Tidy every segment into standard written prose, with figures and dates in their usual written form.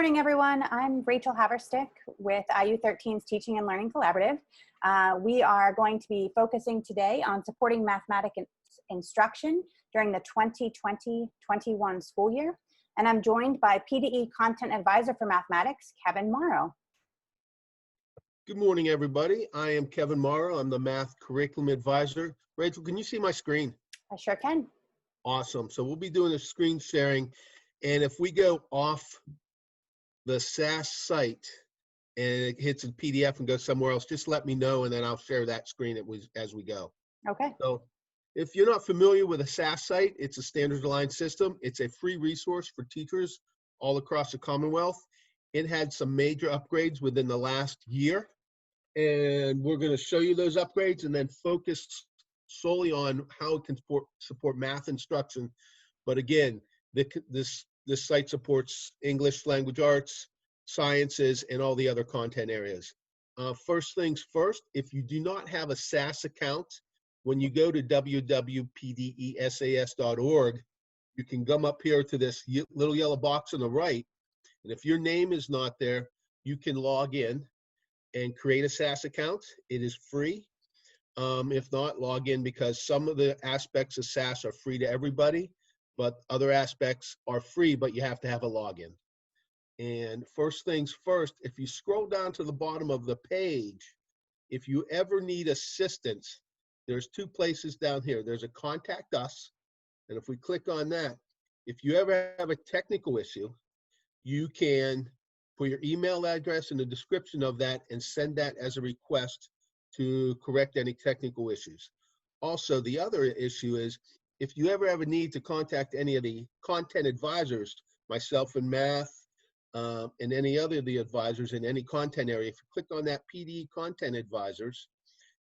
morning, everyone. I'm Rachel Haverstick with IU13's Teaching and Learning Collaborative. We are going to be focusing today on supporting mathematics instruction during the 2020-21 school year. And I'm joined by PDE Content Advisor for Mathematics, Kevin Mauro. Good morning, everybody. I am Kevin Mauro. I'm the Math Curriculum Advisor. Rachel, can you see my screen? I sure can. Awesome. So we'll be doing a screen sharing. And if we go off the SAS site and it hits a PDF and goes somewhere else, just let me know and then I'll share that screen as we go. Okay. So if you're not familiar with a SAS site, it's a standards aligned system. It's a free resource for teachers all across the Commonwealth. It had some major upgrades within the last year. And we're going to show you those upgrades and then focus solely on how it can support math instruction. But again, this site supports English, language arts, sciences, and all the other content areas. First things first, if you do not have a SAS account, when you go to www.pdesas.org, you can come up here to this little yellow box on the right. And if your name is not there, you can log in and create a SAS account. It is free. If not, log in, because some of the aspects of SAS are free to everybody, but other aspects are free, but you have to have a login. And first things first, if you scroll down to the bottom of the page, if you ever need assistance, there's two places down here. There's a contact us, and if we click on that, if you ever have a technical issue, you can put your email address in the description of that and send that as a request to correct any technical issues. Also, the other issue is if you ever have a need to contact any of the content advisors, myself in math, and any other of the advisors in any content area, if you click on that PDE content advisors,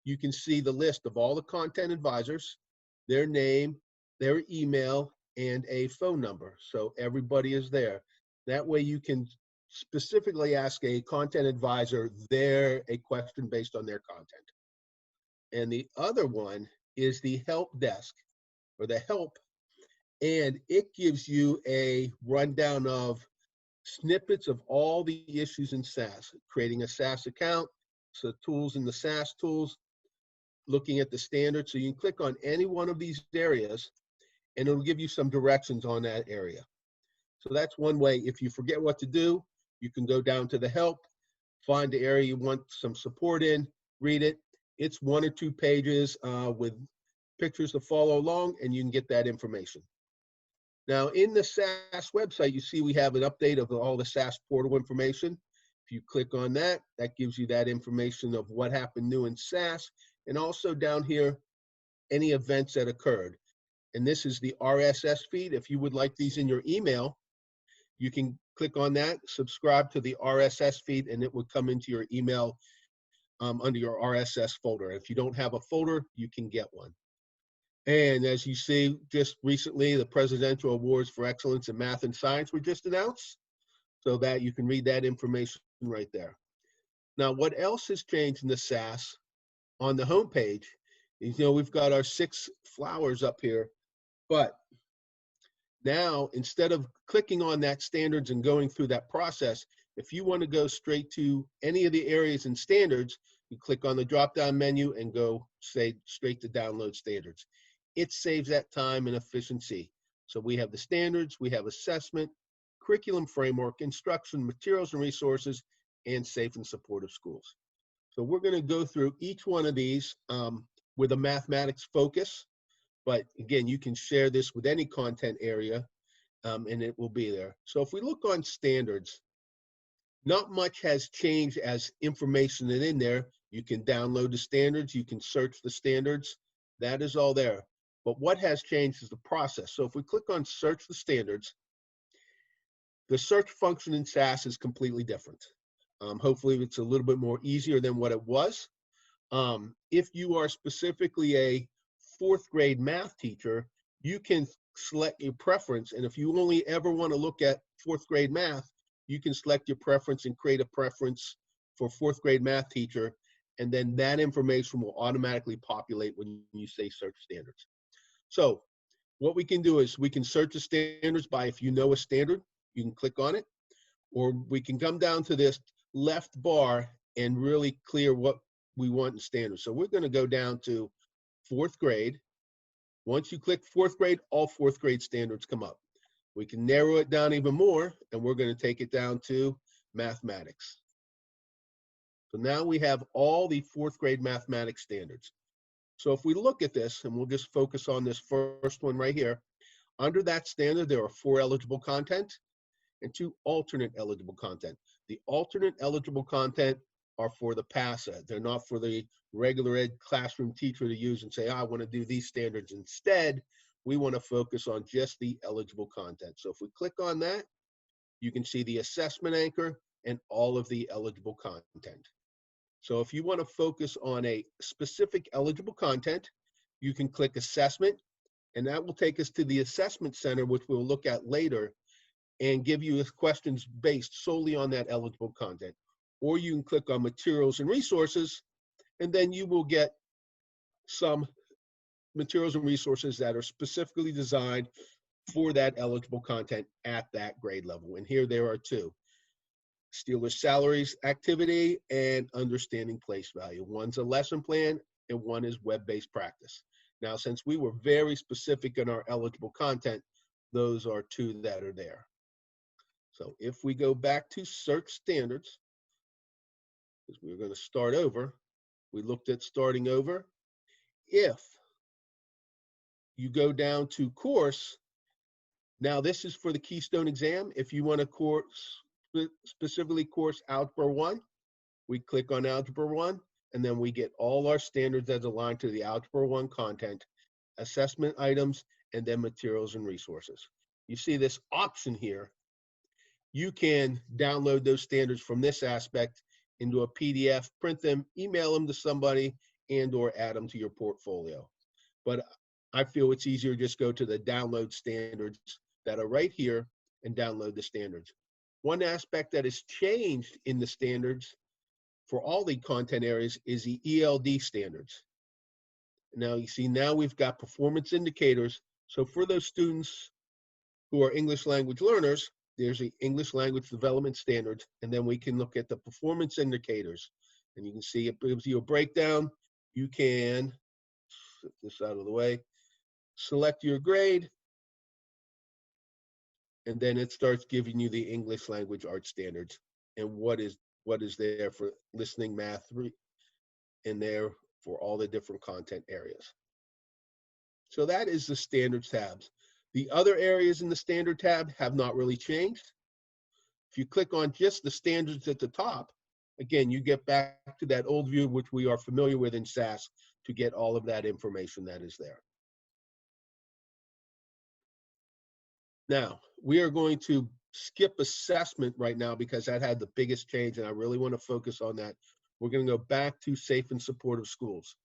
you can see the list of all the content advisors, their name, their email, and a phone number. So everybody is there. That way you can specifically ask a content advisor a question based on their content. And the other one is the help desk, or the help, and it gives you a rundown of snippets of all the issues in SAS, creating a SAS account, so tools in the SAS tools, looking at the standards. So you can click on any one of these areas and it'll give you some directions on that area. So that's one way. If you forget what to do, you can go down to the help, find the area you want some support in, read it. It's 1 or 2 pages with pictures to follow along, and you can get that information. Now, in the SAS website, you see we have an update of all the SAS portal information. If you click on that, that gives you that information of what happened new in SAS, and also down here, any events that occurred. And this is the RSS feed. If you would like these in your email, you can click on that, subscribe to the RSS feed, and it will come into your email under your RSS folder. If you don't have a folder, you can get one. And as you see, just recently, the Presidential Awards for Excellence in Math and Science were just announced, so that you can read that information right there. Now, what else has changed in the SAS on the homepage is, we've got our 6 flowers up here, but now, instead of clicking on that standards and going through that process, if you want to go straight to any of the areas in standards, you click on the drop-down menu and go straight to download standards. It saves that time and efficiency. So we have the standards, we have assessment, curriculum framework, instruction, materials and resources, and safe and supportive schools. So we're going to go through each one of these with a mathematics focus. But again, you can share this with any content area and it will be there. So if we look on standards, not much has changed as information is in there. You can download the standards, you can search the standards, that is all there. But what has changed is the process. So if we click on search the standards, the search function in SAS is completely different. Hopefully it's a little bit more easier than what it was. If you are specifically a 4th grade math teacher, you can select your preference. And if you only ever want to look at 4th grade math, you can select your preference and create a preference for 4th grade math teacher. And then that information will automatically populate when you say search standards. So what we can do is we can search the standards by, if you know a standard, you can click on it. or we can come down to this left bar and really clear what we want in standards. So we're going to go down to 4th grade. Once you click 4th grade, all 4th grade standards come up. We can narrow it down even more, and we're going to take it down to mathematics. So now we have all the 4th grade mathematics standards. So if we look at this, and we'll just focus on this first one right here, under that standard, there are 4 eligible content and 2 alternate eligible content. The alternate eligible content are for the PASA. They're not for the regular ed classroom teacher to use and say, I want to do these standards instead. We want to focus on just the eligible content. So if we click on that, you can see the assessment anchor and all of the eligible content. So if you want to focus on a specific eligible content, you can click assessment, and that will take us to the assessment center, which we'll look at later, and give you questions based solely on that eligible content. Or you can click on materials and resources, and then you will get some materials and resources that are specifically designed for that eligible content at that grade level. And here there are 2. Steelers salaries activity and understanding place value. One's a lesson plan and one is web-based practice. Now, since we were very specific in our eligible content, those are 2 that are there. So if we go back to search standards, because we're going to start over, we looked at starting over. If you go down to course, now this is for the Keystone exam. If you want a course, specifically course Algebra 1, we click on Algebra 1, and then we get all our standards that align to the Algebra 1 content, assessment items, and then materials and resources. You see this option here. You can download those standards from this aspect into a PDF, print them, email them to somebody, and or add them to your portfolio. But I feel it's easier to just go to the download standards that are right here and download the standards. One aspect that has changed in the standards for all the content areas is the ELD standards. Now you see, now we've got performance indicators. So for those students who are English language learners, there's the English language development standards, and then we can look at the performance indicators. And you can see it gives you a breakdown. You can, set this out of the way, select your grade, and then it starts giving you the English language art standards and what is there for listening, math, and there for all the different content areas. So that is the standards tabs. The other areas in the standard tab have not really changed. If you click on just the standards at the top, again, you get back to that old view, which we are familiar with in SAS, to get all of that information that is there. Now, we are going to skip assessment right now because that had the biggest change, and I really want to focus on that. We're going to go back to safe and supportive schools.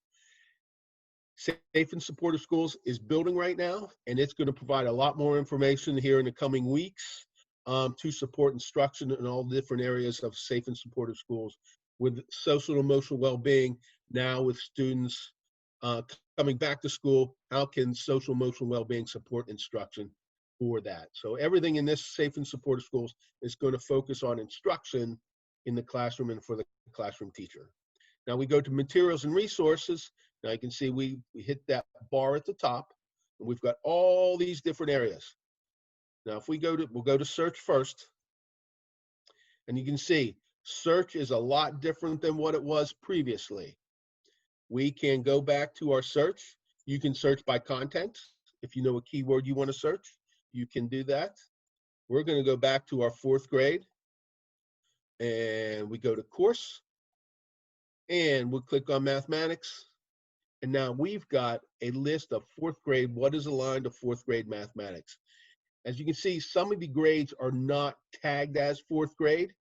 Safe and supportive schools is building right now, and it's going to provide a lot more information here in the coming weeks to support instruction in all the different areas of safe and supportive schools with social and emotional well-being. Now with students coming back to school, how can social and emotional well-being support instruction for that? So everything in this safe and supportive schools is going to focus on instruction in the classroom and for the classroom teacher. Now we go to materials and resources. Now you can see we hit that bar at the top, and we've got all these different areas. Now if we'll go to search first, and you can see search is a lot different than what it was previously. We can go back to our search. You can search by content. If you know a keyword you want to search, you can do that. We're going to go back to our 4th grade, and we go to course, and we'll click on mathematics. And now we've got a list of 4th grade, what is aligned to 4th grade mathematics. As you can see, some of the grades are not tagged as 4th grade.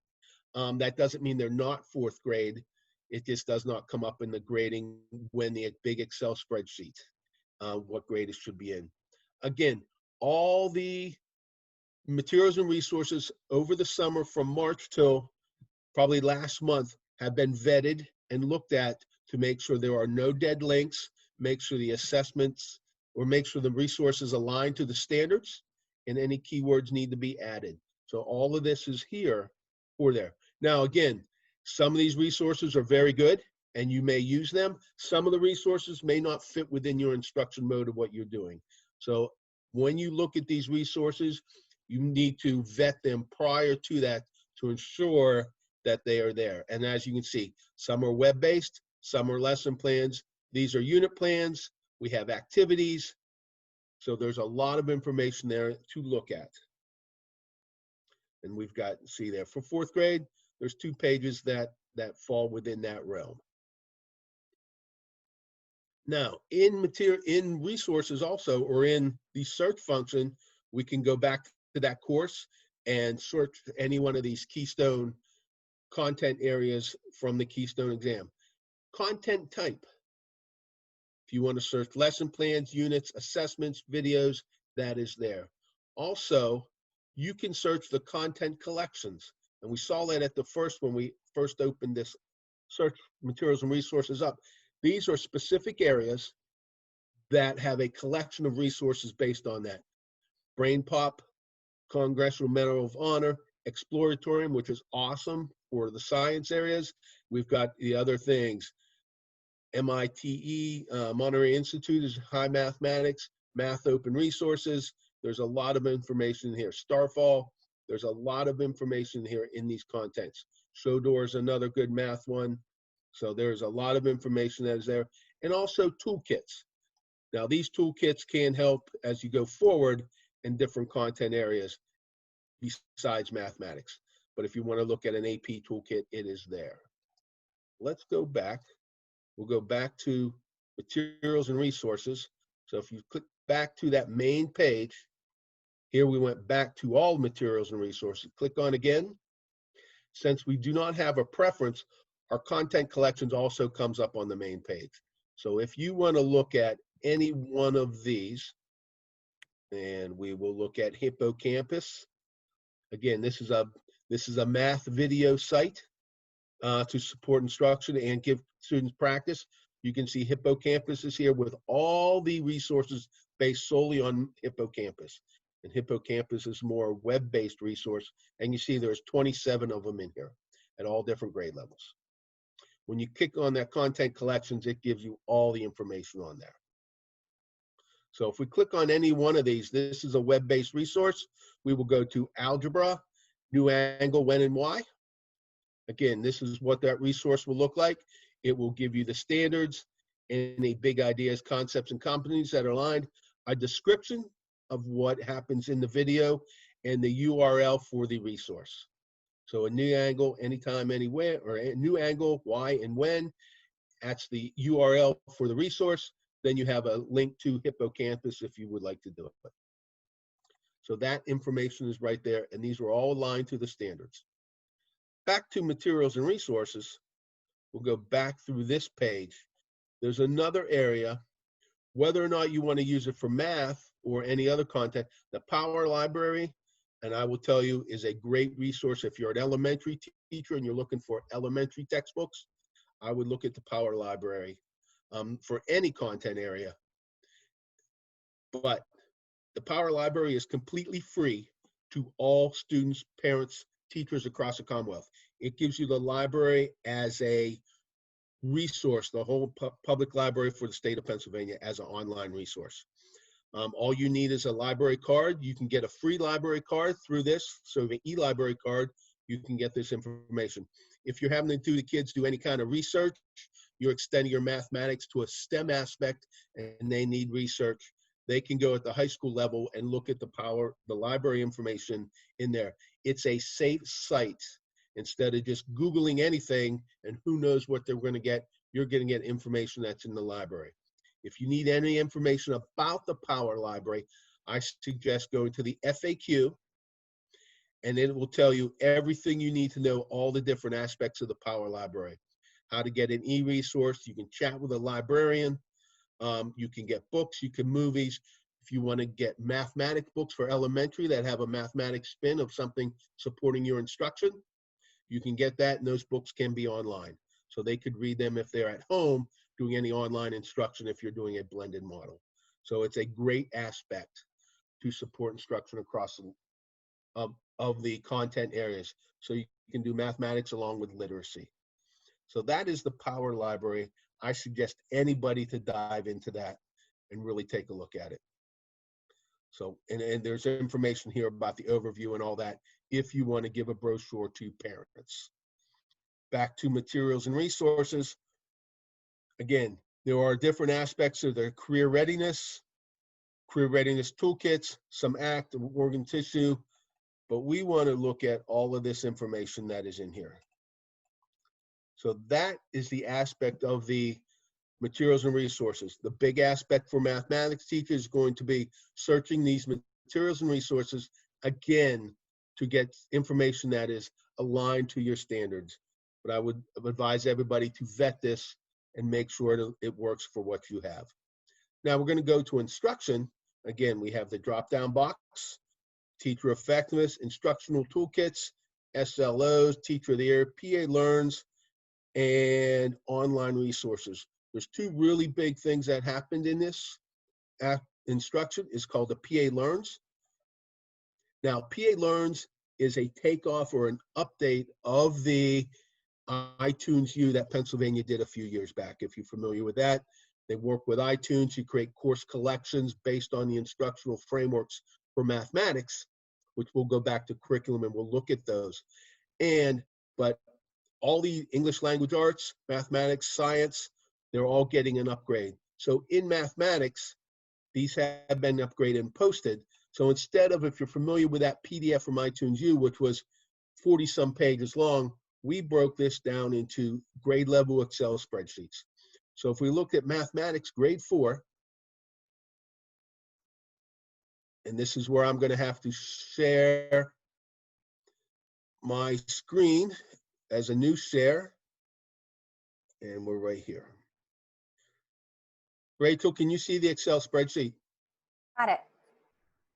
That doesn't mean they're not 4th grade. It just does not come up in the grading when the big Excel spreadsheet, what grade it should be in. Again, all the materials and resources over the summer from March till probably last month have been vetted and looked at to make sure there are no dead links, make sure the assessments, or make sure the resources align to the standards, and any keywords need to be added. So all of this is here for there. Now, again, some of these resources are very good and you may use them. Some of the resources may not fit within your instruction mode of what you're doing. So when you look at these resources, you need to vet them prior to that to ensure that they are there. And as you can see, some are web-based, some are lesson plans. These are unit plans. We have activities. So there's a lot of information there to look at. And we've got, see there, for 4th grade, there's 2 pages that fall within that realm. Now, in resources also, or in the search function, we can go back to that course and search any one of these Keystone content areas from the Keystone exam. Content type. If you want to search lesson plans, units, assessments, videos, that is there. Also, you can search the content collections. And we saw that at the first, when we first opened this search materials and resources up. These are specific areas that have a collection of resources based on that. Brain Pop, Congressional Medal of Honor, Exploratorium, which is awesome for the science areas. We've got the other things. MITE, Monterey Institute is high mathematics, Math Open Resources. There's a lot of information here. Starfall, there's a lot of information here in these contents. Showdoor is another good math one. So there's a lot of information that is there. And also toolkits. Now these toolkits can help as you go forward in different content areas besides mathematics. But if you want to look at an AP toolkit, it is there. Let's go back. We'll go back to materials and resources. So if you click back to that main page, here we went back to all materials and resources. Click on again. Since we do not have a preference, our content collections also comes up on the main page. So if you want to look at any one of these, and we will look at Hippocampus. Again, this is a math video site to support instruction and give students practice. You can see Hippocampus is here with all the resources based solely on Hippocampus. And Hippocampus is more web-based resource. And you see there's 27 of them in here at all different grade levels. When you click on that content collections, it gives you all the information on there. So if we click on any one of these, this is a web-based resource. We will go to algebra, new angle, when and why. Again, this is what that resource will look like. It will give you the standards, any big ideas, concepts, and competencies that are aligned, a description of what happens in the video, and the URL for the resource. So a new angle, anytime, anywhere, or a new angle, why and when. That's the URL for the resource. Then you have a link to Hippocampus if you would like to do it. So that information is right there, and these are all aligned to the standards. Back to materials and resources, we'll go back through this page. There's another area, whether or not you want to use it for math or any other content, the Power Library, and I will tell you, is a great resource. If you're an elementary teacher and you're looking for elementary textbooks, I would look at the Power Library for any content area. But the Power Library is completely free to all students, parents, teachers across the Commonwealth. It gives you the library as a resource, the whole public library for the state of Pennsylvania as an online resource. All you need is a library card. You can get a free library card through this. So the e-library card, you can get this information. If you're having to the kids do any kind of research, you're extending your mathematics to a STEM aspect and they need research, they can go at the high school level and look at the library information in there. It's a safe site. Instead of just Googling anything and who knows what they're going to get, you're going to get information that's in the library. If you need any information about the Power Library, I suggest going to the FAQ, and it will tell you everything you need to know, all the different aspects of the Power Library. How to get an e-resource, you can chat with a librarian, you can get books, you can movies. If you want to get mathematics books for elementary that have a mathematics spin of something supporting your instruction, you can get that, and those books can be online. So they could read them if they're at home doing any online instruction if you're doing a blended model. So it's a great aspect to support instruction across of the content areas. So you can do mathematics along with literacy. So that is the Power Library. I suggest anybody to dive into that and really take a look at it. So, and there's information here about the overview and all that if you want to give a brochure to parents. Back to materials and resources. Again, there are different aspects of their career readiness toolkits, some ACT, organ tissue, but we want to look at all of this information that is in here. So that is the aspect of the materials and resources. The big aspect for mathematics teachers is going to be searching these materials and resources, again, to get information that is aligned to your standards. But I would advise everybody to vet this and make sure it works for what you have. Now we're going to go to instruction. Again, we have the drop-down box, teacher effectiveness, instructional toolkits, SLOs, teacher of the year, PA Learns, and online resources. There's two really big things that happened in this instruction. Is called the PA Learns. Now, PA Learns is a takeoff or an update of the iTunes U that Pennsylvania did a few years back. If you're familiar with that, they work with iTunes to create course collections based on the instructional frameworks for mathematics, which we'll go back to curriculum and we'll look at those. But all the English language arts, mathematics, science, they're all getting an upgrade. So in mathematics, these have been upgraded and posted. So instead of, if you're familiar with that PDF from iTunes U, which was 40 some pages long, we broke this down into grade level Excel spreadsheets. So if we look at mathematics grade 4, and this is where I'm going to have to share my screen as a new share, and we're right here. Rachel, can you see the Excel spreadsheet? Got it.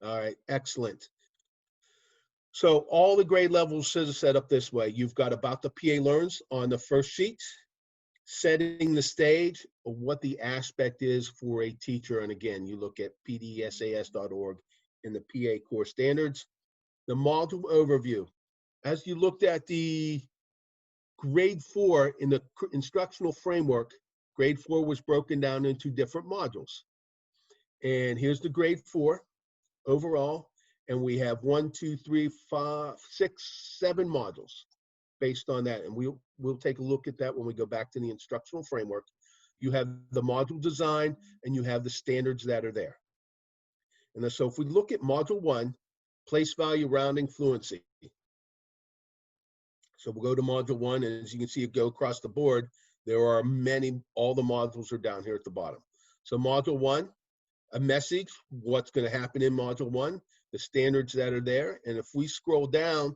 All right, excellent. So all the grade levels are set up this way. You've got about the PA Learns on the first sheet, setting the stage of what the aspect is for a teacher. And again, you look at pdsas.org in the PA core standards. The module overview. As you looked at the grade 4 in the instructional framework, grade 4 was broken down into different modules. And here's the grade 4 overall. And we have 1, 2, 3, 5, 6, 7 modules based on that. And we'll take a look at that when we go back to the instructional framework. You have the module design and you have the standards that are there. And so if we look at module 1, place value rounding fluency. So we'll go to module 1, and as you can see it go across the board, there are many, all the modules are down here at the bottom. So module 1, a message, what's going to happen in module 1, the standards that are there. And if we scroll down,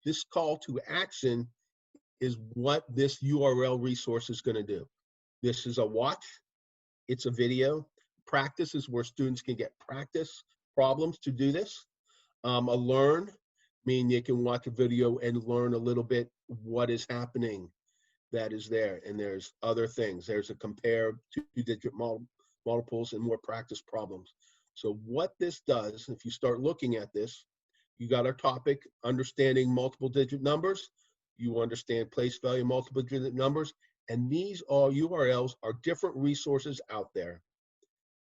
this call to action is what this URL resource is going to do. This is a watch, it's a video. Practice is where students can get practice problems to do this. A learn, meaning you can watch a video and learn a little bit what is happening that is there. And there's other things. There's a compare two-digit multiples and more practice problems. So what this does, if you start looking at this, you got our topic, understanding multiple digit numbers. You understand place value multiple digit numbers. And these all URLs are different resources out there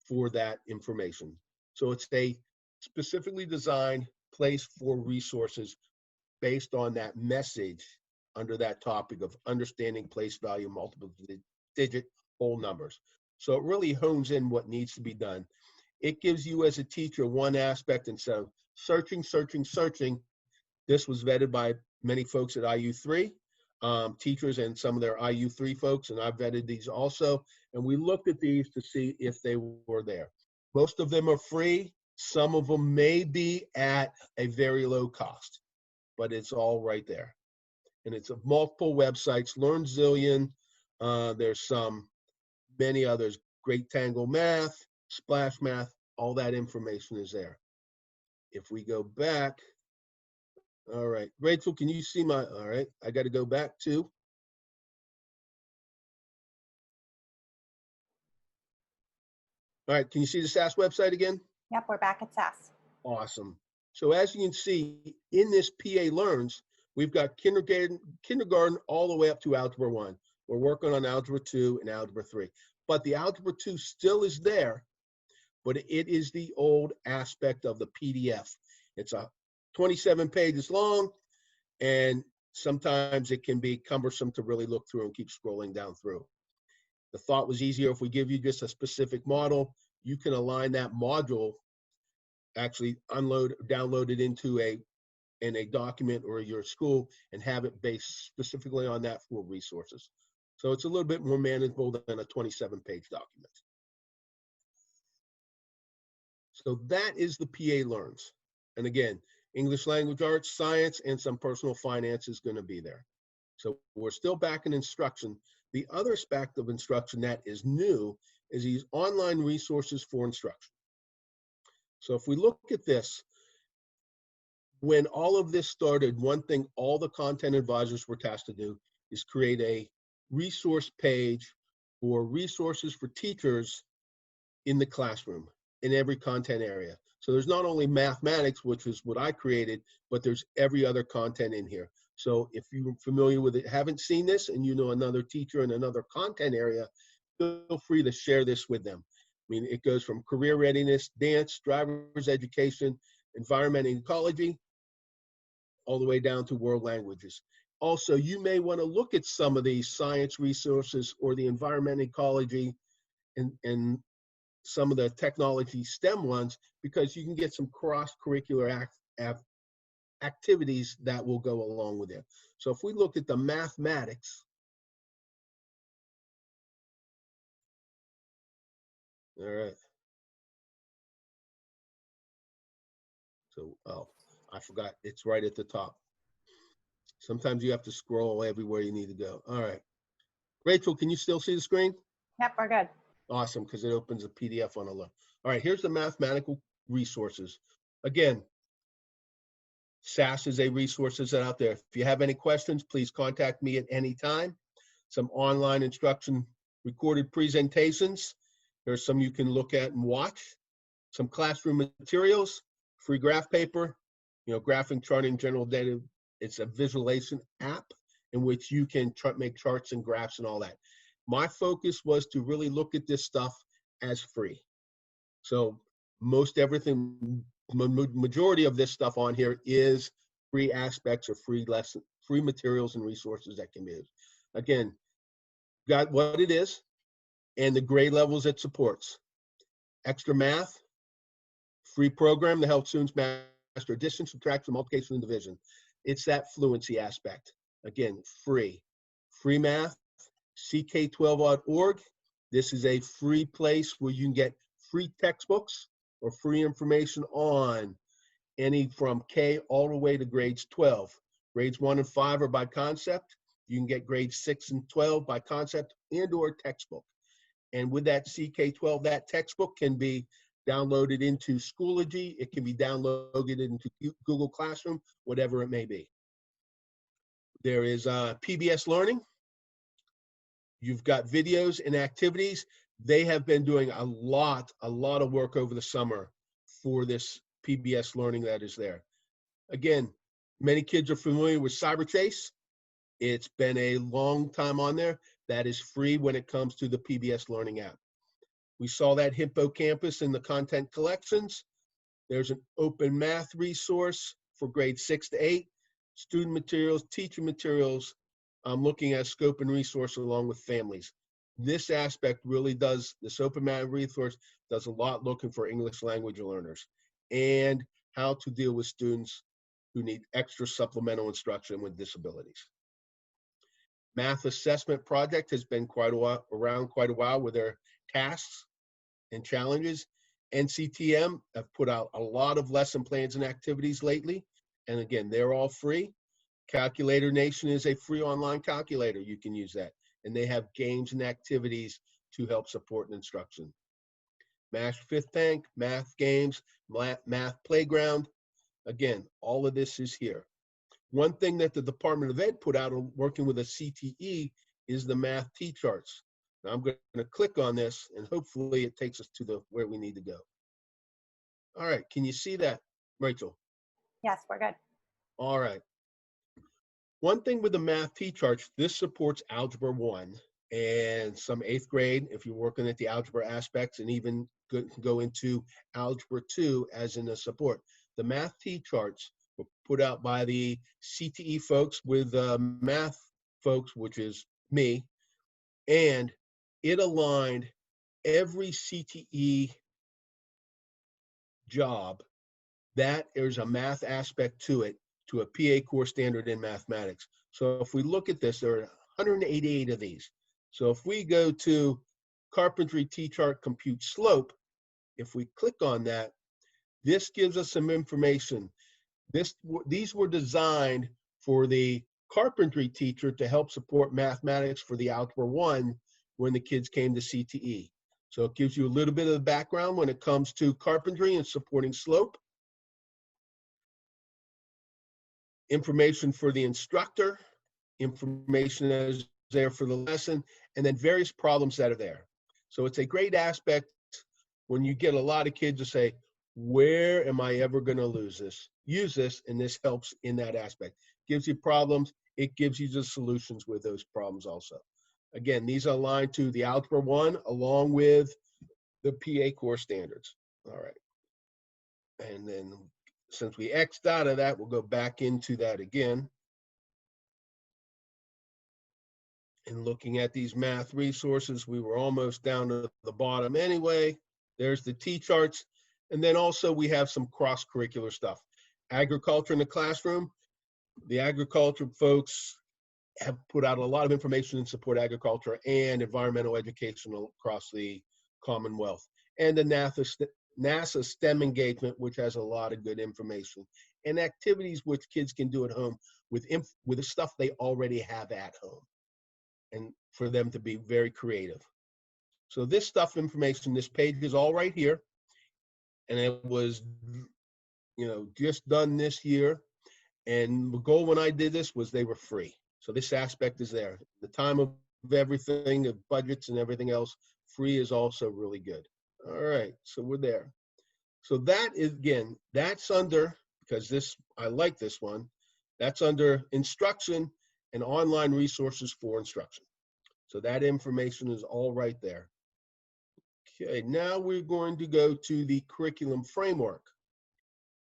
for that information. So it's a specifically designed place for resources based on that message under that topic of understanding place value multiple digit whole numbers. So it really hones in what needs to be done. It gives you as a teacher one aspect, and so searching. This was vetted by many folks at IU3, teachers and some of their IU3 folks, and I vetted these also. And we looked at these to see if they were there. Most of them are free. Some of them may be at a very low cost, but it's all right there. And it's of multiple websites, Learn Zillion, there's many others, Great Tangle Math, Splash Math, all that information is there. If we go back, all right, Rachel, can you see my, all right, I got to go back to. All right, can you see the SAS website again? Yep, we're back at SAS. Awesome. So as you can see, in this PA Learns, We've got kindergarten all the way up to Algebra 1. We're working on Algebra 2 and Algebra 3. But the Algebra 2 still is there, but it is the old aspect of the PDF. It's 27 pages long, and sometimes it can be cumbersome to really look through and keep scrolling down through. The thought was easier if we give you just a specific model. You can align that module, actually download it into in a document or your school and have it based specifically on that for resources. So it's a little bit more manageable than a 27-page document. So that is the PA Learns. And again, English language arts, science, and some personal finance is going to be there. So we're still back in instruction. The other aspect of instruction that is new is these online resources for instruction. So if we look at this, when all of this started, one thing all the content advisors were tasked to do is create a resource page for resources for teachers in the classroom in every content area. So there's not only mathematics, which is what I created, but there's every other content in here. So if you're familiar with it, haven't seen this, and you know another teacher in another content area, feel free to share this with them. I mean, it goes from career readiness, dance, driver's education, environment and ecology, all the way down to world languages. Also, you may want to look at some of these science resources or the environment and ecology and some of the technology STEM ones, because you can get some cross-curricular activities that will go along with it. So if we look at the mathematics, all right. So, oh, I forgot, it's right at the top. Sometimes you have to scroll everywhere you need to go. All right. Rachel, can you still see the screen? Yep, we're good. Awesome, because it opens a PDF on a look. All right, here's the mathematical resources. Again, SAS is a resources out there. If you have any questions, please contact me at any time. Some online instruction recorded presentations. There's some you can look at and watch. Some classroom materials, free graph paper, graphing, charting, general data. It's a visualization app in which you can make charts and graphs and all that. My focus was to really look at this stuff as free. So most everything, majority of this stuff on here is free aspects or free lesson, free materials and resources that can be used. Again, got what it is and the grade levels it supports. Extra math, free program to help students master addition, subtraction, multiplication, and division. It's that fluency aspect. Again, free. Free math, ck12.org. This is a free place where you can get free textbooks or free information on any from K all the way to grades 12. Grades 1 and 5 are by concept. You can get grades 6 and 12 by concept and or textbook. And with that CK12, that textbook can be downloaded into Schoology. It can be downloaded into Google Classroom, whatever it may be. There is PBS Learning. You've got videos and activities. They have been doing a lot of work over the summer for this PBS Learning that is there. Again, many kids are familiar with CyberChase. It's been a long time on there. That is free when it comes to the PBS Learning app. We saw that Hippocampus in the content collections. There's an open math resource for grades 6 to 8, student materials, teacher materials. I'm looking at scope and resource along with families. This aspect really does, this open math resource does a lot looking for English language learners and how to deal with students who need extra supplemental instruction with disabilities. Math Assessment Project has been around quite a while with their tasks and challenges. NCTM have put out a lot of lesson plans and activities lately. And again, they're all free. Calculator Nation is a free online calculator. You can use that. And they have games and activities to help support instruction. Math Fifth Tank, math games, math playground. Again, all of this is here. One thing that the Department of Ed put out working with a CTE is the math T-charts. Now I'm going to click on this and hopefully it takes us to where we need to go. All right, can you see that, Rachel? Yes, we're good. All right. One thing with the math T-charts, this supports Algebra 1 and some 8th grade if you're working at the algebra aspects, and even go into Algebra 2 as in a support. The math T-charts were put out by the CTE folks with math folks, which is me, and it aligned every CTE job that there's a math aspect to it, to a PA core standard in mathematics. So if we look at this, there are 188 of these. So if we go to carpentry T-chart compute slope, if we click on that, this gives us some information. These were designed for the carpentry teacher to help support mathematics for the Algebra 1 when the kids came to CTE. So it gives you a little bit of the background when it comes to carpentry and supporting slope. Information for the instructor, information that is there for the lesson, and then various problems that are there. So it's a great aspect when you get a lot of kids to say, where am I ever going to use this, and this helps in that aspect. Gives you problems, it gives you the solutions with those problems also. Again, these are aligned to the Algebra 1 along with the PA core standards. All right. And then since we X'd out of that, we'll go back into that again. And looking at these math resources, we were almost down to the bottom anyway. There's the T-charts. And then also we have some cross-curricular stuff. Agriculture in the classroom. The agriculture folks have put out a lot of information in support agriculture and environmental education across the Commonwealth. And the NASA STEM engagement, which has a lot of good information. And activities which kids can do at home with the stuff they already have at home. And for them to be very creative. So this stuff information, this page is all right here. And it was, just done this year. And the goal when I did this was they were free. So this aspect is there. The time of everything, of budgets and everything else, free is also really good. All right, so we're there. So that is, again, that's under, because I like this one, that's under instruction and online resources for instruction. So that information is all right there. Okay, now we're going to go to the curriculum framework.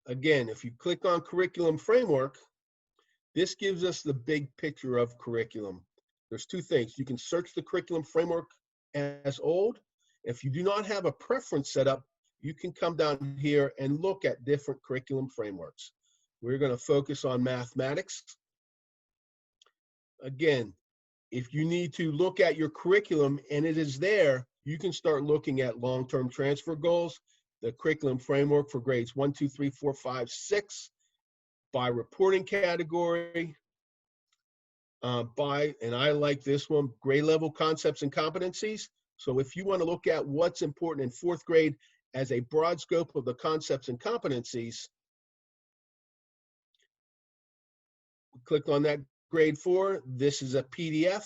Again, if you click on curriculum framework, this gives us the big picture of curriculum. There's two things. You can search the curriculum framework as old. If you do not have a preference set up, you can come down here and look at different curriculum frameworks. We're going to focus on mathematics. Again, if you need to look at your curriculum and it is there, you can start looking at long-term transfer goals, the curriculum framework for grades 1, 2, 3, 4, 5, 6, by reporting category, and I like this one, grade level concepts and competencies. So if you want to look at what's important in 4th grade as a broad scope of the concepts and competencies, click on that grade 4. This is a PDF.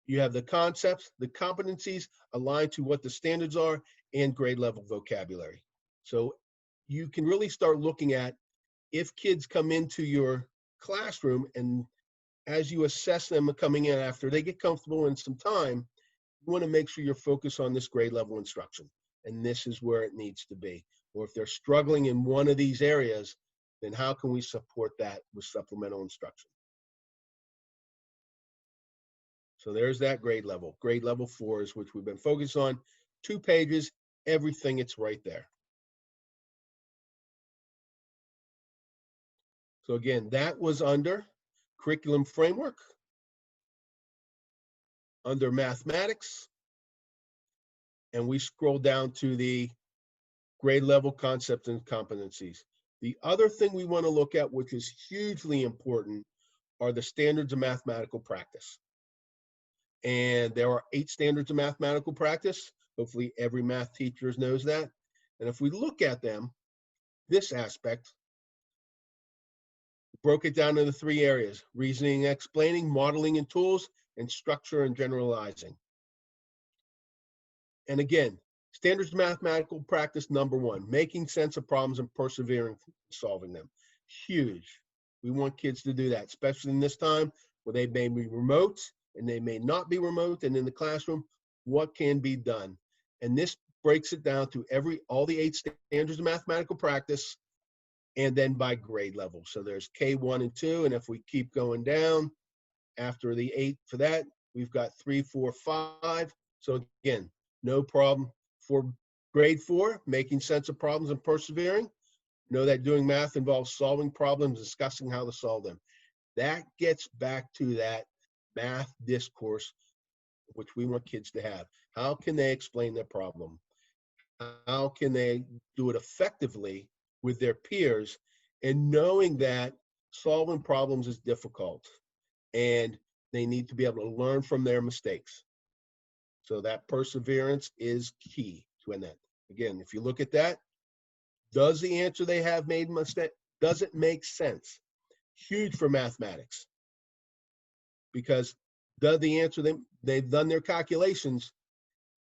You have the concepts, the competencies aligned to what the standards are, and grade level vocabulary. So you can really start looking at if kids come into your classroom, and as you assess them coming in after they get comfortable in some time, you want to make sure you're focused on this grade level instruction. And this is where it needs to be. Or if they're struggling in one of these areas, then how can we support that with supplemental instruction? So there's that grade level. Grade level 4 is which we've been focused on. 2 pages, everything, it's right there. So again, that was under curriculum framework, under mathematics, and we scroll down to the grade level concepts and competencies. The other thing we want to look at, which is hugely important, are the standards of mathematical practice. And there are 8 standards of mathematical practice. Hopefully every math teacher knows that. And if we look at them, this aspect, broke it down into 3 areas: reasoning, explaining, modeling and tools, and structure and generalizing. And again, standards of mathematical practice number 1, making sense of problems and persevering in solving them. Huge. We want kids to do that, especially in this time Well, they may be remote and they may not be remote. And in the classroom, what can be done? And this breaks it down to all the 8 standards of mathematical practice, and then by grade level. So there's K1 and 2. And if we keep going down after the 8 for that, we've got 3, 4, 5. So again, no problem for grade 4, making sense of problems and persevering. Know that doing math involves solving problems, discussing how to solve them. That gets back to that math discourse, which we want kids to have. How can they explain their problem? How can they do it effectively with their peers, and knowing that solving problems is difficult and they need to be able to learn from their mistakes. So that perseverance is key to that. Again, if you look at that, does the answer they have made mistake, does it make sense? Huge for mathematics. Because does the answer they've done their calculations,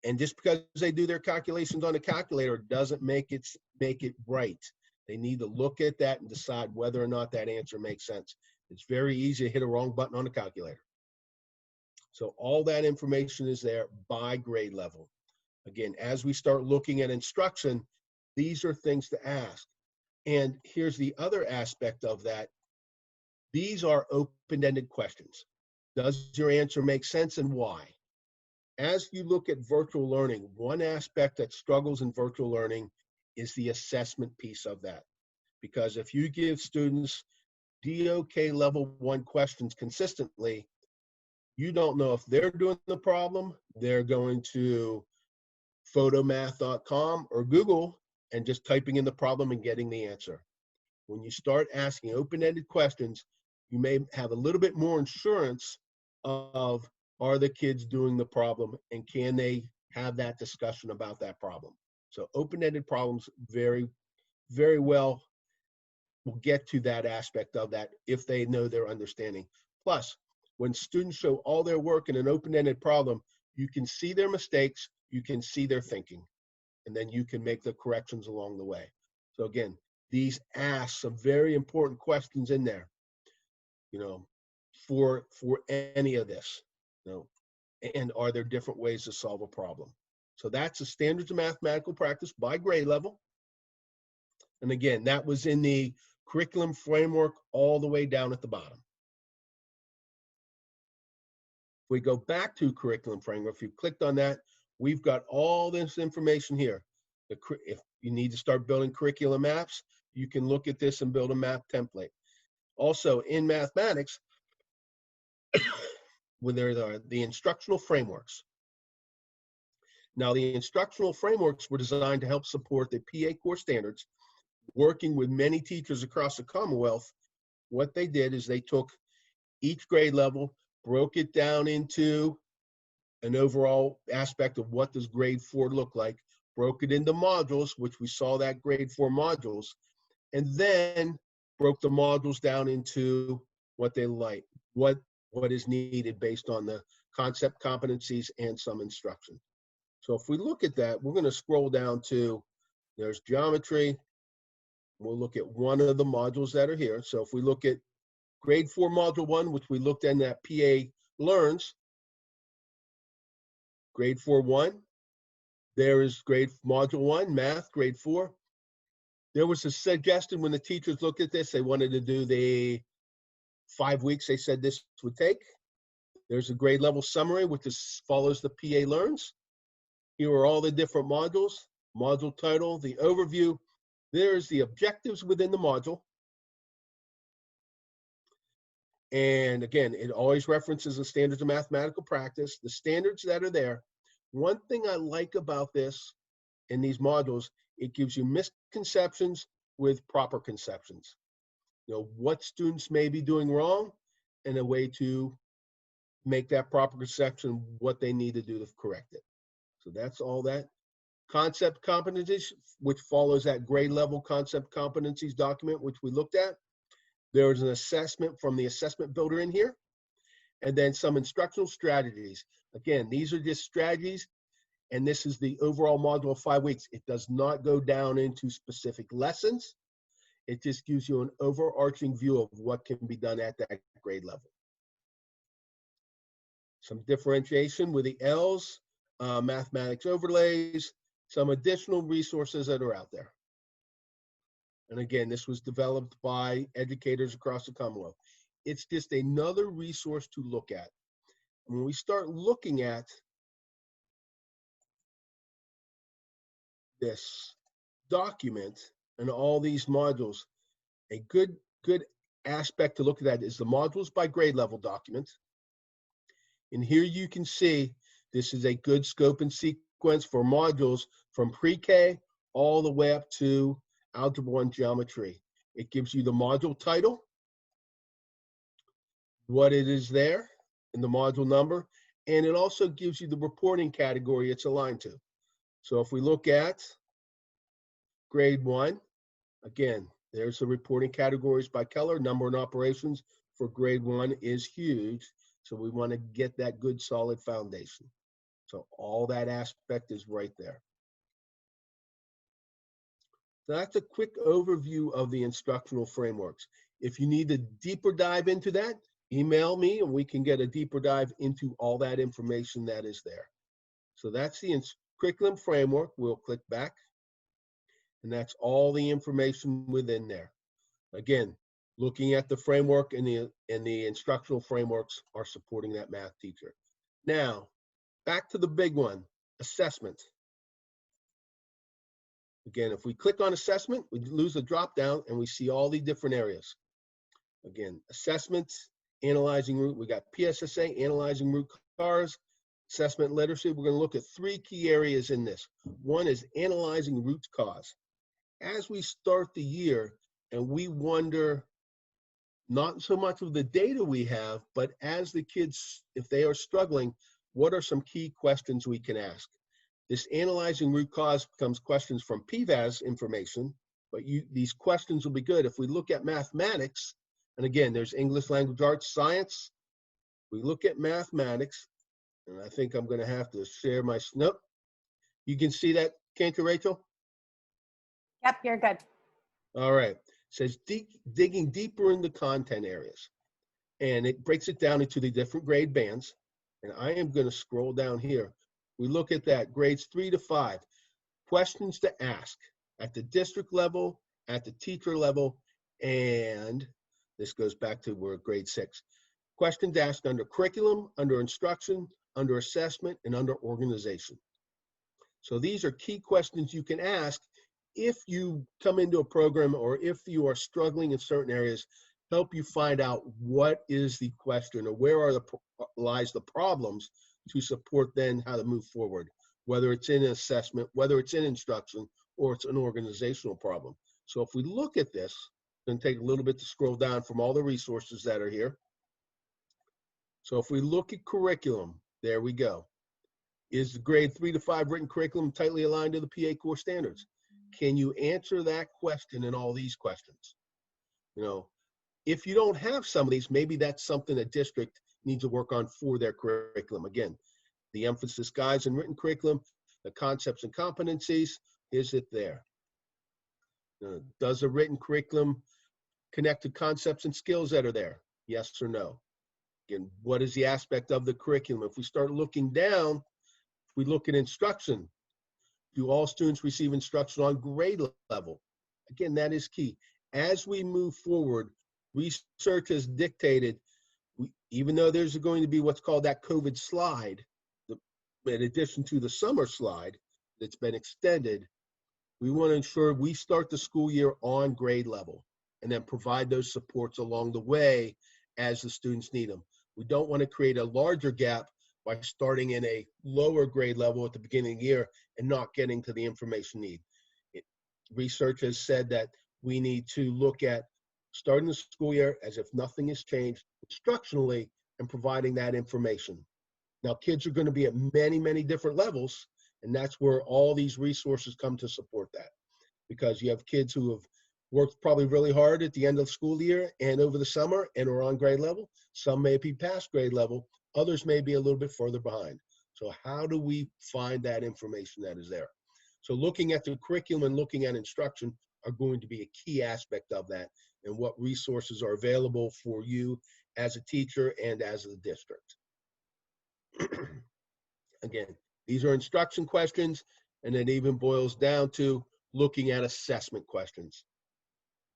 and just because they do their calculations on a calculator doesn't make it right. They need to look at that and decide whether or not that answer makes sense. It's very easy to hit a wrong button on a calculator. So all that information is there by grade level. Again, as we start looking at instruction, these are things to ask. And here's the other aspect of that. These are open-ended questions. Does your answer make sense, and why? As you look at virtual learning, one aspect that struggles in virtual learning is the assessment piece of that. Because if you give students DOK level 1 questions consistently, you don't know if they're doing the problem. They're going to photomath.com or Google and just typing in the problem and getting the answer. When you start asking open-ended questions, you may have a little bit more assurance of, are the kids doing the problem, and can they have that discussion about that problem? So open-ended problems very, very well will get to that aspect of that if they know their understanding. Plus, when students show all their work in an open-ended problem, you can see their mistakes, you can see their thinking, and then you can make the corrections along the way. So again, these ask some very important questions in there, for any of this, and are there different ways to solve a problem? So that's the standards of mathematical practice by grade level. And again, that was in the curriculum framework all the way down at the bottom. If we go back to curriculum framework, if you clicked on that, we've got all this information here. If you need to start building curriculum maps, you can look at this and build a map template. Also in mathematics, when there are the instructional frameworks. Now, the instructional frameworks were designed to help support the PA core standards. Working with many teachers across the Commonwealth, what they did is they took each grade level, broke it down into an overall aspect of what does grade 4 look like, broke it into modules, which we saw that grade 4 modules, and then broke the modules down into what they like, what is needed based on the concept competencies and some instruction. So if we look at that, we're going to scroll down to, there's geometry. We'll look at one of the modules that are here. So if we look at grade 4 module 1, which we looked at in that PA Learns, grade 4-1, there is grade module 1, math, grade 4. There was a suggestion when the teachers looked at this, they wanted to do the 5 weeks they said this would take. There's a grade level summary, which follows the PA Learns. Here are all the different modules, module title, the overview. There's the objectives within the module. And again, it always references the standards of mathematical practice, the standards that are there. One thing I like about this in these modules, it gives you misconceptions with proper conceptions. What students may be doing wrong and a way to make that proper conception, what they need to do to correct it. So that's all that. Concept competencies, which follows that grade level concept competencies document, which we looked at. There's an assessment from the assessment builder in here. And then some instructional strategies. Again, these are just strategies, and this is the overall module of 5 weeks. It does not go down into specific lessons. It just gives you an overarching view of what can be done at that grade level. some differentiation with the L's, mathematics overlays, some additional resources that are out there. And again, this was developed by educators across the Commonwealth. It's just another resource to look at. When we start looking at this document and all these modules, a good aspect to look at that is the modules by grade level document. And here you can see this is a good scope and sequence for modules from pre-K all the way up to Algebra 1 Geometry. It gives you the module title, what it is there, and the module number, and it also gives you the reporting category it's aligned to. So if we look at grade 1, again, there's the reporting categories by Keller. Number and operations for grade 1 is huge, so we want to get that good solid foundation. So all that aspect is right there. So that's a quick overview of the instructional frameworks. If you need a deeper dive into that, email me and we can get a deeper dive into all that information that is there. So that's the curriculum framework. We'll click back, and that's all the information within there. Again, looking at the framework and the instructional frameworks are supporting that math teacher. Now, back to the big one, assessment. Again, if we click on assessment, we lose the drop down and we see all the different areas. Again, assessments, analyzing root, we got PSSA, analyzing root cause, assessment literacy. We're going to look at 3 key areas in this. One is analyzing root cause. As we start the year and we wonder not so much of the data we have, but as the kids, if they are struggling, what are some key questions we can ask? This analyzing root cause becomes questions from PVAS information, but these questions will be good. If we look at mathematics, and again, there's English, language, arts, science. We look at mathematics, and I think I'm going to have to share my, nope. You can see that, can't you, Rachel? Yep, you're good. All right. It says digging deeper into content areas. And it breaks it down into the different grade bands. And I am going to scroll down here. We look at that, grades 3 to 5. Questions to ask at the district level, at the teacher level, and this goes back to where grade 6. Questions asked under curriculum, under instruction, under assessment, and under organization. So these are key questions you can ask if you come into a program or if you are struggling in certain areas, help you find out what is the question or where lies the problems to support then how to move forward, whether it's in assessment, whether it's in instruction, or it's an organizational problem. So if we look at this, it's going to take a little bit to scroll down from all the resources that are here. So if we look at curriculum, there we go. Is the grade 3 to 5 written curriculum tightly aligned to the PA core standards? Can you answer that question and all these questions? You know, if you don't have some of these, maybe that's something a district needs to work on for their curriculum. Again, the emphasis guides in written curriculum, the concepts and competencies, is it there? Does a written curriculum connect to concepts and skills that are there? Yes or no? Again, what is the aspect of the curriculum? If we start looking down, if we look at instruction, do all students receive instruction on grade level? Again, that is key. As we move forward, research has dictated, even though there's going to be what's called that COVID slide, in addition to the summer slide that's been extended, we want to ensure we start the school year on grade level and then provide those supports along the way as the students need them. We don't want to create a larger gap by starting in a lower grade level at the beginning of the year and not getting to the information need. Research has said that we need to look at starting the school year as if nothing has changed instructionally and providing that information. Now, kids are going to be at many, many different levels, and that's where all these resources come to support that. Because you have kids who have worked probably really hard at the end of the school year and over the summer and are on grade level. Some may be past grade level. Others may be a little bit further behind. So how do we find that information that is there? So looking at the curriculum and looking at instruction are going to be a key aspect of that and what resources are available for you as a teacher and as a district. Again, these are instruction questions, and it even boils down to looking at assessment questions.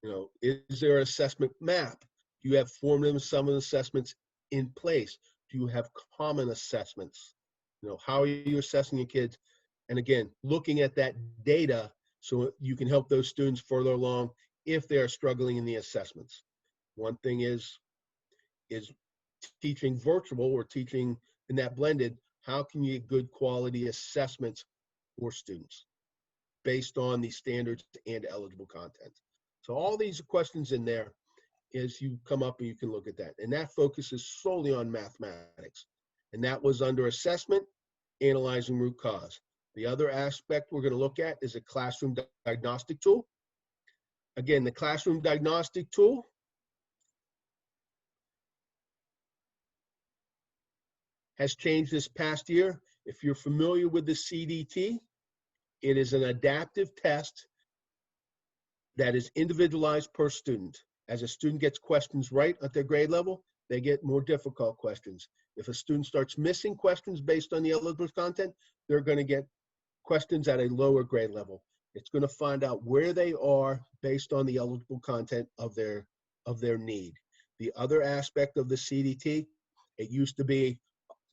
You know, is there an assessment map? Do you have formative and summative assessments in place? Do you have common assessments? You know, how are you assessing your kids? And again, looking at that data so you can help those students further along if they are struggling in the assessments. One thing is teaching virtual or teaching in that blended, how can you get good quality assessments for students based on the standards and eligible content? So all these questions in there is you come up and you can look at that. And that focuses solely on mathematics. And that was under assessment, analyzing root cause. The other aspect we're going to look at is a classroom diagnostic tool. Again, the classroom diagnostic tool has changed this past year. If you're familiar with the CDT, it is an adaptive test that is individualized per student. As a student gets questions right at their grade level, they get more difficult questions. If a student starts missing questions based on the eligible content, they're going to get questions at a lower grade level. It's going to find out where they are based on the eligible content of their need. The other aspect of the CDT, it used to be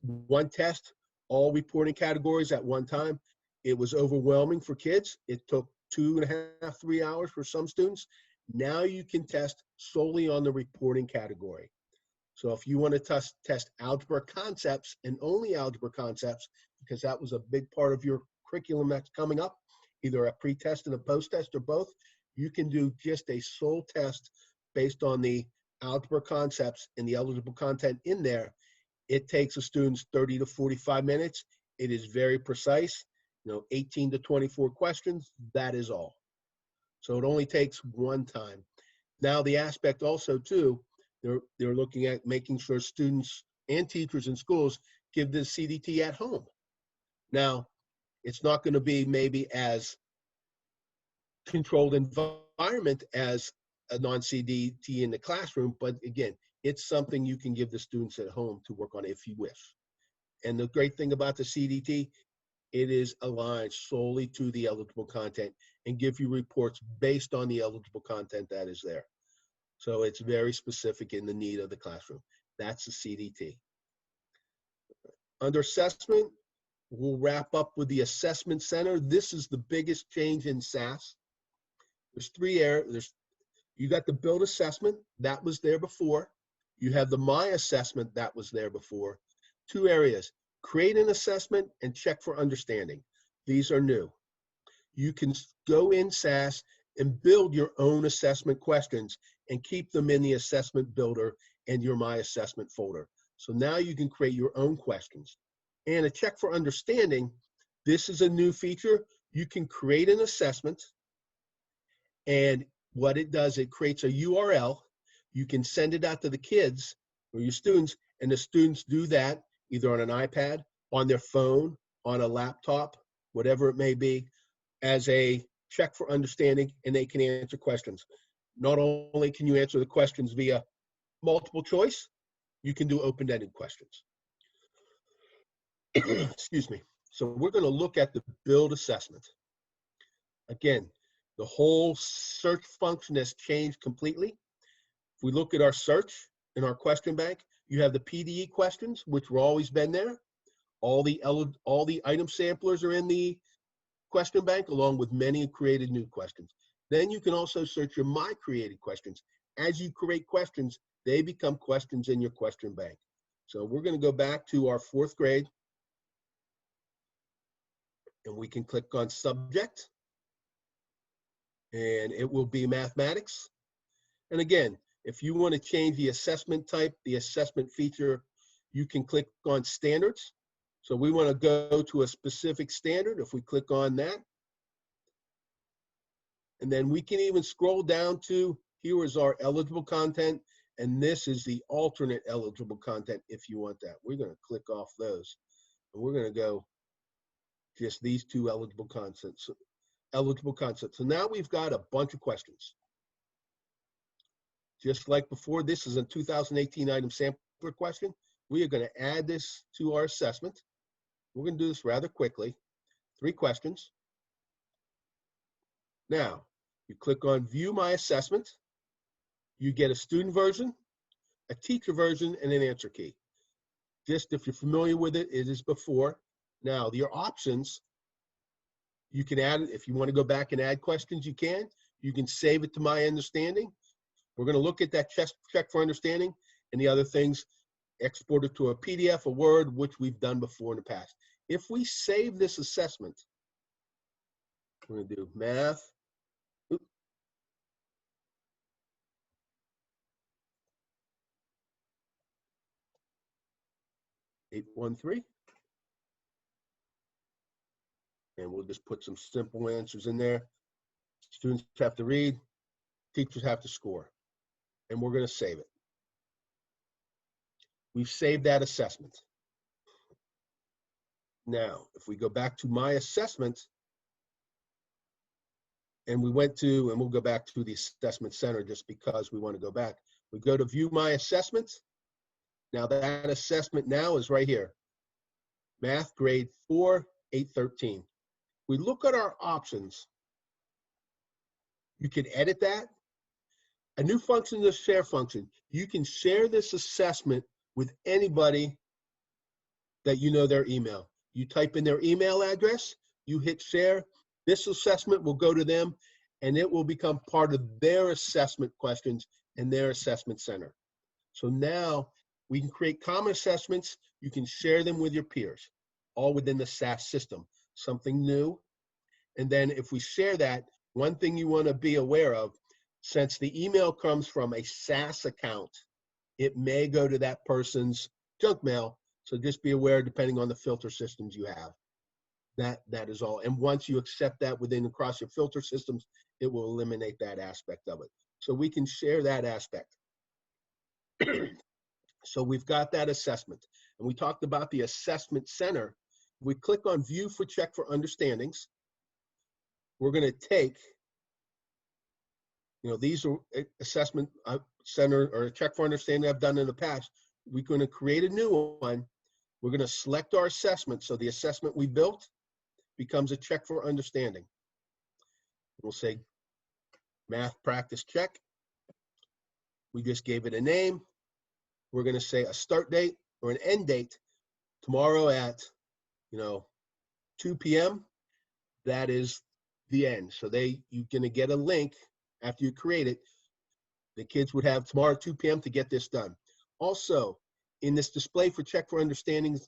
one test, all reporting categories at one time. It was overwhelming for kids. It took 2.5, 3 hours for some students. Now you can test solely on the reporting category. So if you want to test algebra concepts and only algebra concepts, because that was a big part of your curriculum that's coming up, either a pre-test and a post-test or both, you can do just a sole test based on the algebra concepts and the eligible content in there. It takes a student's 30 to 45 minutes. It is very precise, 18 to 24 questions, that is all. So it only takes one time. Now the aspect also too, they're looking at making sure students and teachers in schools give the CDT at home. Now, it's not going to be maybe as controlled environment as a non-CDT in the classroom, but again, it's something you can give the students at home to work on if you wish. And the great thing about the CDT, it is aligned solely to the eligible content and give you reports based on the eligible content that is there. So it's very specific in the need of the classroom. That's the CDT. Under assessment, we'll wrap up with the assessment center. This is the biggest change in SAS. There's three areas. You got the build assessment, that was there before. You have the My Assessment, that was there before. Two areas, create an assessment and check for understanding. These are new. You can go in SAS and build your own assessment questions and keep them in the assessment builder and your My Assessment folder. So now you can create your own questions. And a check for understanding, this is a new feature. You can create an assessment, and what it does, it creates a URL. You can send it out to the kids or your students, and the students do that either on an iPad, on their phone, on a laptop, whatever it may be, as a check for understanding, and they can answer questions. Not only can you answer the questions via multiple choice, you can do open-ended questions. Excuse me. So we're going to look at the build assessment. Again, the whole search function has changed completely. If we look at our search in our question bank, you have the PDE questions, which have always been there. All the item samplers are in the question bank, along with many created new questions. Then you can also search your My Created Questions. As you create questions, they become questions in your question bank. So we're going to go back to our 4th grade, and we can click on Subject, and it will be mathematics. And again, if you want to change the assessment type, the assessment feature, you can click on Standards. So we want to go to a specific standard. If we click on that, and then we can even scroll down to, here is our eligible content, and this is the alternate eligible content if you want that. We're going to click off those, and we're going to go just these two eligible concepts. So now we've got a bunch of questions. Just like before, this is a 2018 item sampler question. we are going to add this to our assessment. We're going to do this rather quickly. 3 questions. Now, you click on View My Assessment. You get a student version, a teacher version, and an answer key. Just if you're familiar with it, it is before. Now, your options, you can add, if you want to go back and add questions, you can. You can save it to My Understanding. We're going to look at that check for understanding and the other things, export it to a PDF, a Word, which we've done before in the past. If we save this assessment, we're going to do math. 813. And we'll just put some simple answers in there. Students have to read, teachers have to score. And we're going to save it. We've saved that assessment. Now, if we go back to My Assessment, and we went to, and we'll go back to the Assessment Center just because we want to go back. We go to View My Assessment. Now that assessment now is right here. Math grade 4, 813. We look at our options. You can edit that. A new function is a share function. You can share this assessment with anybody that you know their email. You type in their email address, you hit share. This assessment will go to them and it will become part of their assessment questions and their assessment center. So now we can create common assessments. You can share them with your peers, all within the SAS system, something new. And then if we share that, one thing you want to be aware of, since the email comes from a SAS account, it may go to that person's junk mail. So just be aware, depending on the filter systems you have. That is all. And once you accept that within across your filter systems, it will eliminate that aspect of it. So we can share that aspect. So we've got that assessment. And we talked about the assessment center. We click on View for Check for Understandings. We're going to take, these are assessment center or check for understanding I've done in the past. We're going to create a new one. We're going to select our assessment. So the assessment we built becomes a check for understanding. We'll say math practice check. We just gave it a name. We're going to say a start date or an end date tomorrow at 2 p.m. That is the end. So you're going to get a link after you create it. The kids would have tomorrow at 2 p.m. to get this done. Also, in this display for check for understandings,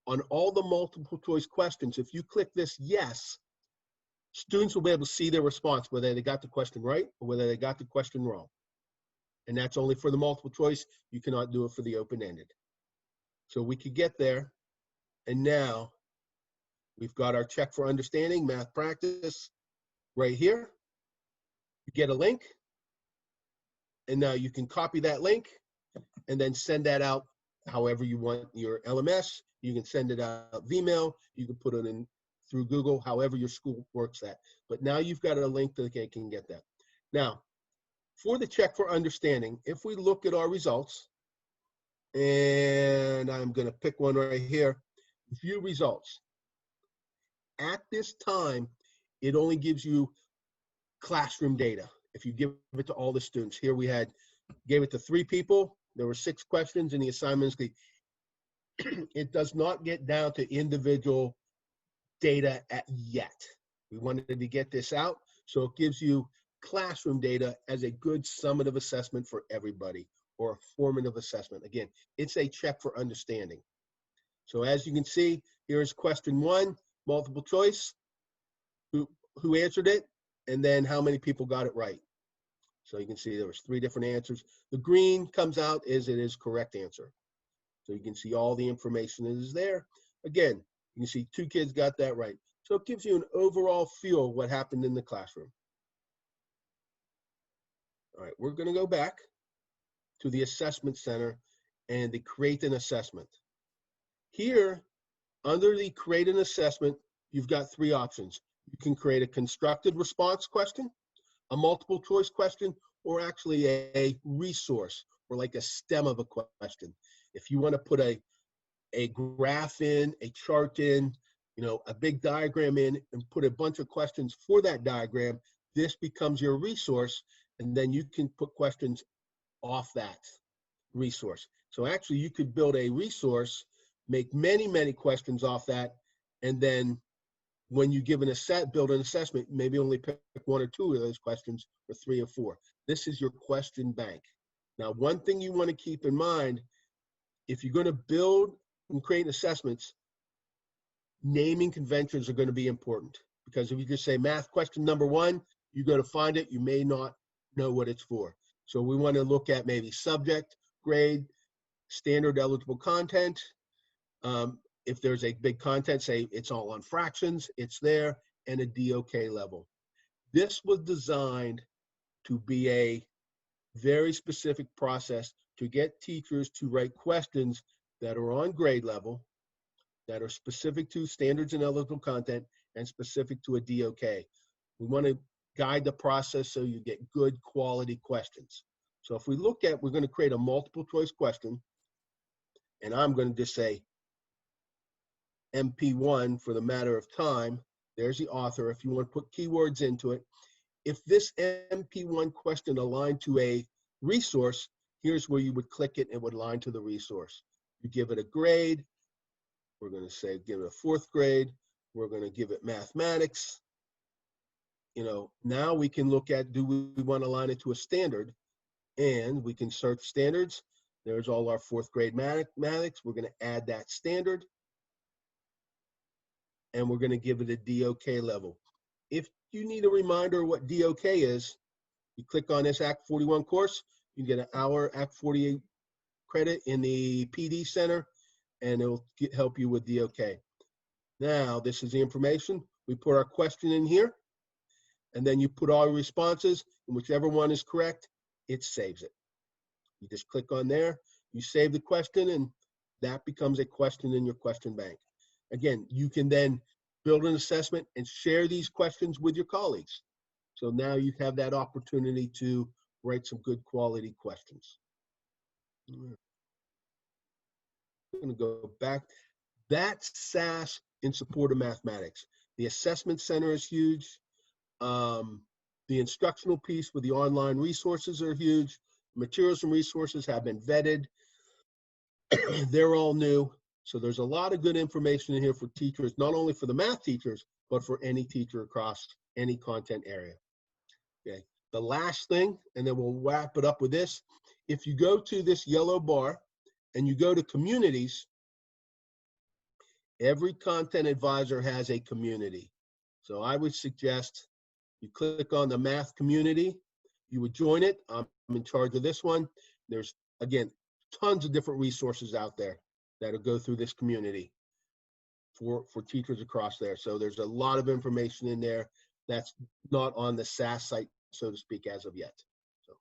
on all the multiple choice questions, if you click this yes, students will be able to see their response, whether they got the question right or whether they got the question wrong. And that's only for the multiple choice. You cannot do it for the open-ended. So we could get there. And now we've got our check for understanding, math practice right here. You get a link. And now you can copy that link and then send that out however you want your LMS. You can send it out Vmail. You can put it in through Google, however your school works that. But now you've got a link that they can get that. Now, for the check for understanding, if we look at our results, and I'm going to pick one right here, view results. At this time, it only gives you classroom data. If you give it to all the students, here we gave it to 3 people. There were 6 questions in the assignments. It does not get down to individual data yet. We wanted to get this out, so it gives you classroom data as a good summative assessment for everybody, or a formative assessment. Again, it's a check for understanding. So as you can see, here's question 1, multiple choice, who answered it, and then how many people got it right. So you can see there was 3 different answers. The green comes out as it is correct answer. So you can see all the information that is there. Again, you can see 2 kids got that right. So it gives you an overall feel of what happened in the classroom. All right, we're going to go back to the assessment center and the create an assessment. Here, under the create an assessment, you've got 3 options. You can create a constructed response question, a multiple choice question, or actually a resource or like a stem of a question. If you want to put a graph in, a chart in, you know, a big diagram in, and put a bunch of questions for that diagram, this becomes your resource, and then you can put questions off that resource. So actually you could build a resource, make many questions off that, and then when you give build an assessment, maybe only pick 1 or 2 of those questions, or 3 or 4. This is your question bank. Now, one thing you want to keep in mind, if you're going to build and create assessments, naming conventions are going to be important, because if you just say math question number 1, you're going to find it, you may not know what it's for. So we want to look at maybe subject, grade, standard eligible content. If there's a big content, say it's all on fractions, it's there, and a DOK level. This was designed to be a very specific process to get teachers to write questions that are on grade level, that are specific to standards and eligible content, and specific to a DOK. We want to guide the process so you get good quality questions. So if we look at, we're going to create a multiple choice question, and I'm going to just say MP1 for the matter of time. There's the author. If you want to put keywords into it, if this MP1 question aligned to a resource, here's where you would click it and it would align to the resource. You give it a grade. We're going to say give it a 4th grade. We're going to give it mathematics. You know, now we can look at, do we want to align it to a standard? And we can search standards. There's all our 4th grade mathematics. We're going to add that standard, and we're going to give it a DOK level. If you need a reminder of what DOK is, you click on this Act 41 course, you get an hour Act 48 credit in the PD Center, and it'll help you with DOK. Now, this is the information. We put our question in here, and then you put all your responses, and whichever one is correct, it saves it. You just click on there, you save the question, and that becomes a question in your question bank. Again, you can then build an assessment and share these questions with your colleagues. So now you have that opportunity to write some good quality questions. I'm going to go back. That's SAS in support of mathematics. The assessment center is huge. The instructional piece with the online resources are huge. Materials and resources have been vetted. They're all new. So there's a lot of good information in here for teachers, not only for the math teachers, but for any teacher across any content area. Okay. The last thing, and then we'll wrap it up with this. If you go to this yellow bar and you go to communities, every content advisor has a community. So I would suggest you click on the math community, you would join it. I'm in charge of this one. There's, again, tons of different resources out there that'll go through this community for teachers across there. So there's a lot of information in there that's not on the SAS site, so to speak, as of yet. So,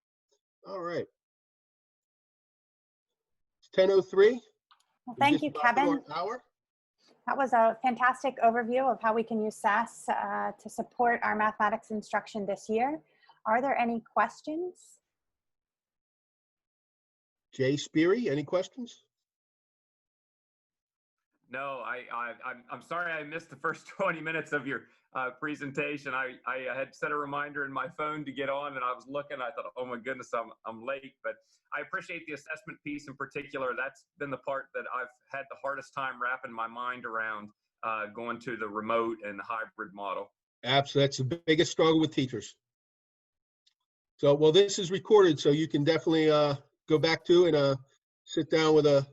all right. It's 10:03. Well, thank you, Kevin. That was a fantastic overview of how we can use SAS to support our mathematics instruction this year. Are there any questions? Jay Speary, any questions? No, I'm sorry I missed the first 20 minutes of your presentation. I had set a reminder in my phone to get on, and I was looking. I thought, oh my goodness, I'm late. But I appreciate the assessment piece in particular. That's been the part that I've had the hardest time wrapping my mind around, going to the remote and the hybrid model. Absolutely, that's the biggest struggle with teachers. So, well, this is recorded, so you can definitely go back to and sit down with a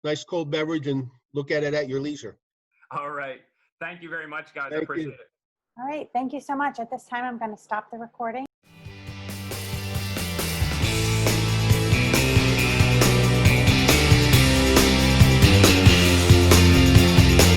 nice cold beverage and look at it at your leisure. All right. Thank you very much, guys. I appreciate it. All right. Thank you so much. At this time, I'm going to stop the recording.